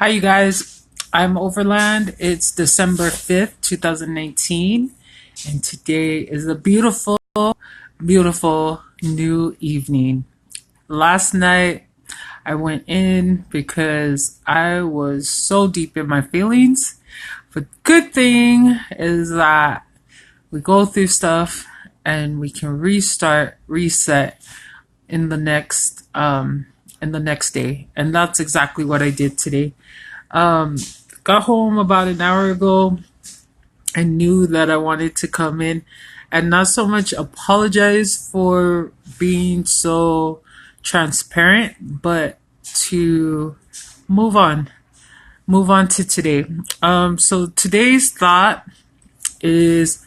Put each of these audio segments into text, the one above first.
Hi, you guys. I'm Overland. It's December 5th, 2019, and today is a beautiful, beautiful new evening. Last night, I went in because I was so deep in my feelings. But good thing is that we go through stuff and we can reset in the next day. And that's exactly what I did today. Um, got home about an hour ago and knew that I wanted to come in and not so much apologize for being so transparent, but to move on, move on to today. So today's thought is,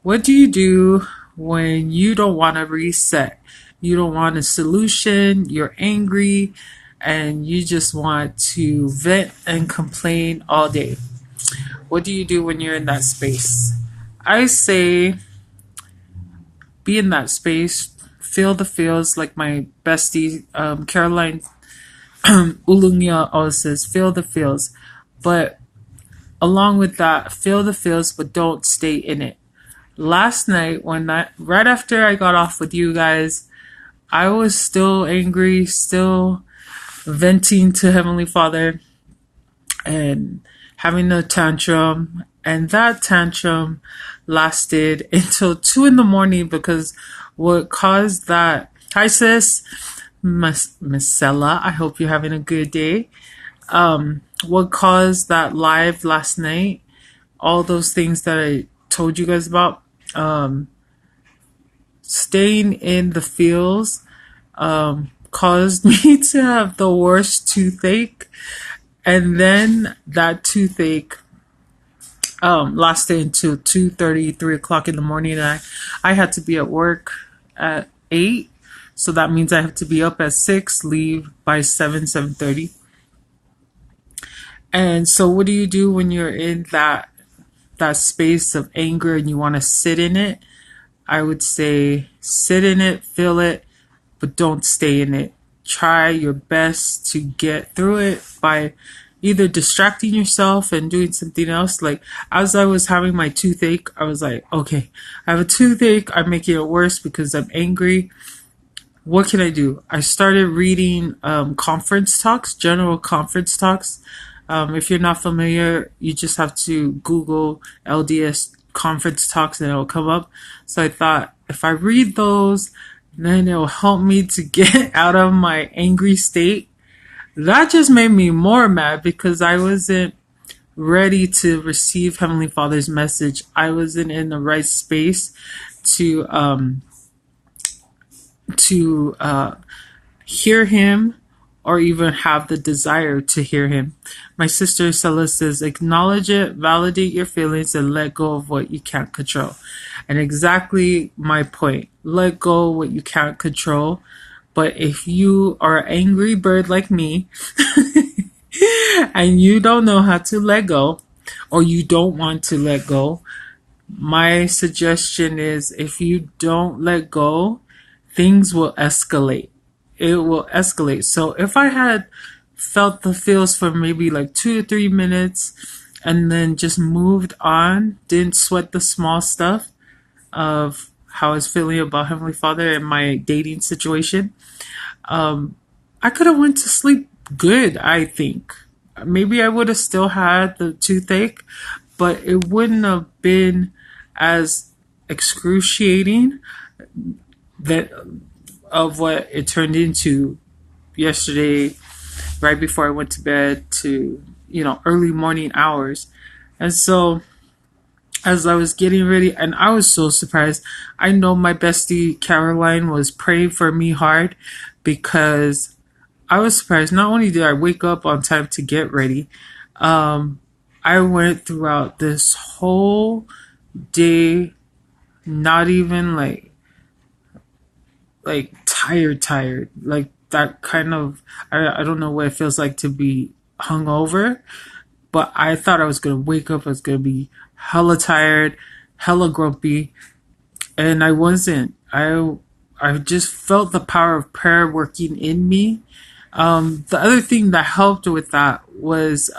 what do you do when you don't want to reset? You don't want a solution, you're angry, and you just want to vent and complain all day. What do you do when you're in that space? I say be in that space, feel the feels, like my bestie Caroline Ulungia always says, feel the feels. But along with that, feel the feels, but don't stay in it. Last night, right after I got off with you guys, I was still angry, still venting to Heavenly Father and having a tantrum. And that tantrum lasted until 2 in the morning because what caused that. Hi, sis. Miss Sella, I hope you're having a good day. What caused that live last night, all those things that I told you guys about, staying in the fields, caused me to have the worst toothache. And then that toothache lasted until 2:30, 3 o'clock in the morning. And I had to be at work at 8. So that means I have to be up at 6, leave by 7, 7:30. And so what do you do when you're in that space of anger and you want to sit in it? I would say sit in it, feel it, but don't stay in it. Try your best to get through it by either distracting yourself and doing something else. Like as I was having my toothache, I was like, okay, I have a toothache. I'm making it worse because I'm angry. What can I do? I started reading conference talks, general conference talks. If you're not familiar, you just have to Google LDS conference talks and it'll come up. So I thought if I read those, then it'll help me to get out of my angry state. That just made me more mad because I wasn't ready to receive Heavenly Father's message. I wasn't in the right space to hear Him or even have the desire to hear Him. My sister Stella says, acknowledge it, validate your feelings, and let go of what you can't control. And exactly my point. Let go of what you can't control. But if you are an angry bird like me and you don't know how to let go, or you don't want to let go, my suggestion is if you don't let go, things will escalate. It will escalate. So if I had felt the feels for maybe like 2 to 3 minutes and then just moved on, didn't sweat the small stuff of how I was feeling about Heavenly Father and my dating situation, I could have went to sleep good, I think. Maybe I would have still had the toothache, but it wouldn't have been as excruciating that of what it turned into yesterday, right before I went to bed to, early morning hours. And so as I was getting ready, and I was so surprised. I know my bestie Caroline was praying for me hard because I was surprised. Not only did I wake up on time to get ready, I went throughout this whole day not even like tired, like that kind of, I don't know what it feels like to be hungover, but I thought I was gonna wake up, I was gonna be hella tired, hella grumpy, and I wasn't. I just felt the power of prayer working in me. The other thing that helped with that was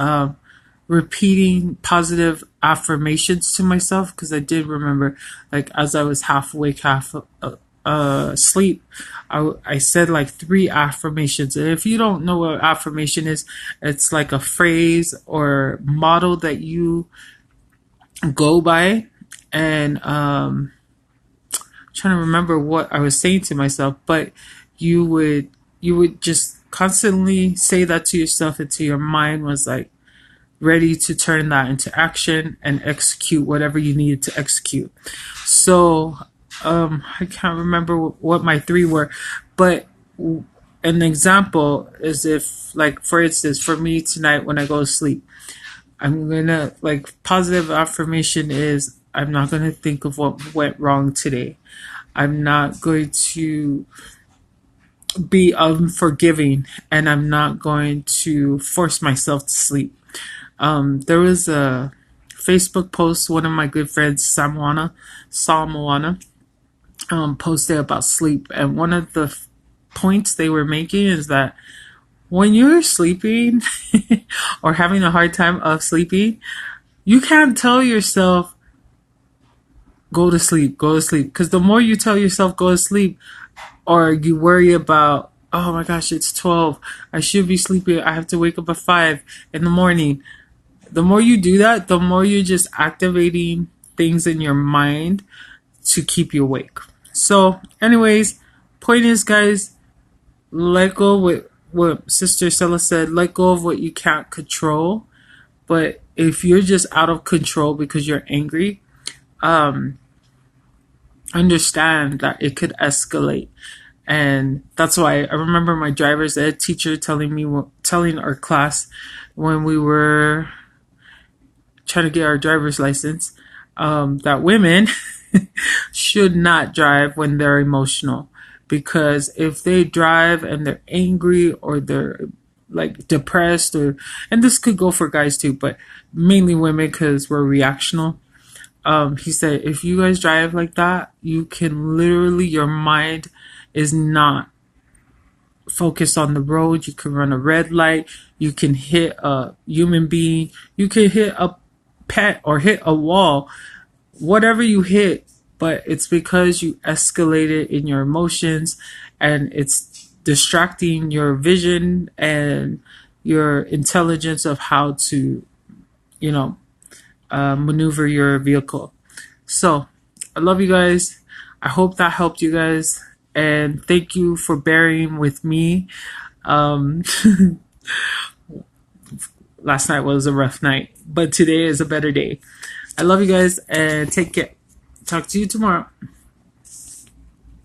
repeating positive affirmations to myself, because I did remember, like, as I was half awake, half asleep, I said like 3 affirmations. And if you don't know what affirmation is, it's like a phrase or model that you go by. And trying to remember what I was saying to myself, but you would just constantly say that to yourself until your mind was like ready to turn that into action and execute whatever you needed to execute. So I can't remember what my 3 were, but an example is, if, like, for instance, for me tonight when I go to sleep, I'm gonna, like, positive affirmation is, I'm not gonna think of what went wrong today. I'm not going to be unforgiving, and I'm not going to force myself to sleep. There was a Facebook post one of my good friends, Samoana, posted about sleep, and one of the points they were making is that when you're sleeping or having a hard time of sleeping, you can't tell yourself go to sleep, because the more you tell yourself go to sleep, or you worry about, oh my gosh, it's 12, I should be sleeping, I have to wake up at 5 in the morning. The more you do that, the more you're just activating things in your mind to keep you awake. So anyways, point is, guys, let go with what Sister Stella said, let go of what you can't control. But if you're just out of control because you're angry, understand that it could escalate. And that's why I remember my driver's ed teacher telling our class when we were trying to get our driver's license, that women should not drive when they're emotional, because if they drive and they're angry or they're like depressed, and this could go for guys too, but mainly women because we're reactional. He said, if you guys drive like that, you can literally, your mind is not focused on the road. You can run a red light. You can hit a human being. You can hit a pet or hit a wall. Whatever you hit, but it's because you escalated in your emotions, and it's distracting your vision and your intelligence of how to, maneuver your vehicle. So I love you guys. I hope that helped you guys, and thank you for bearing with me. Last night was a rough night, but today is a better day. I love you guys, and take care. Talk to you tomorrow.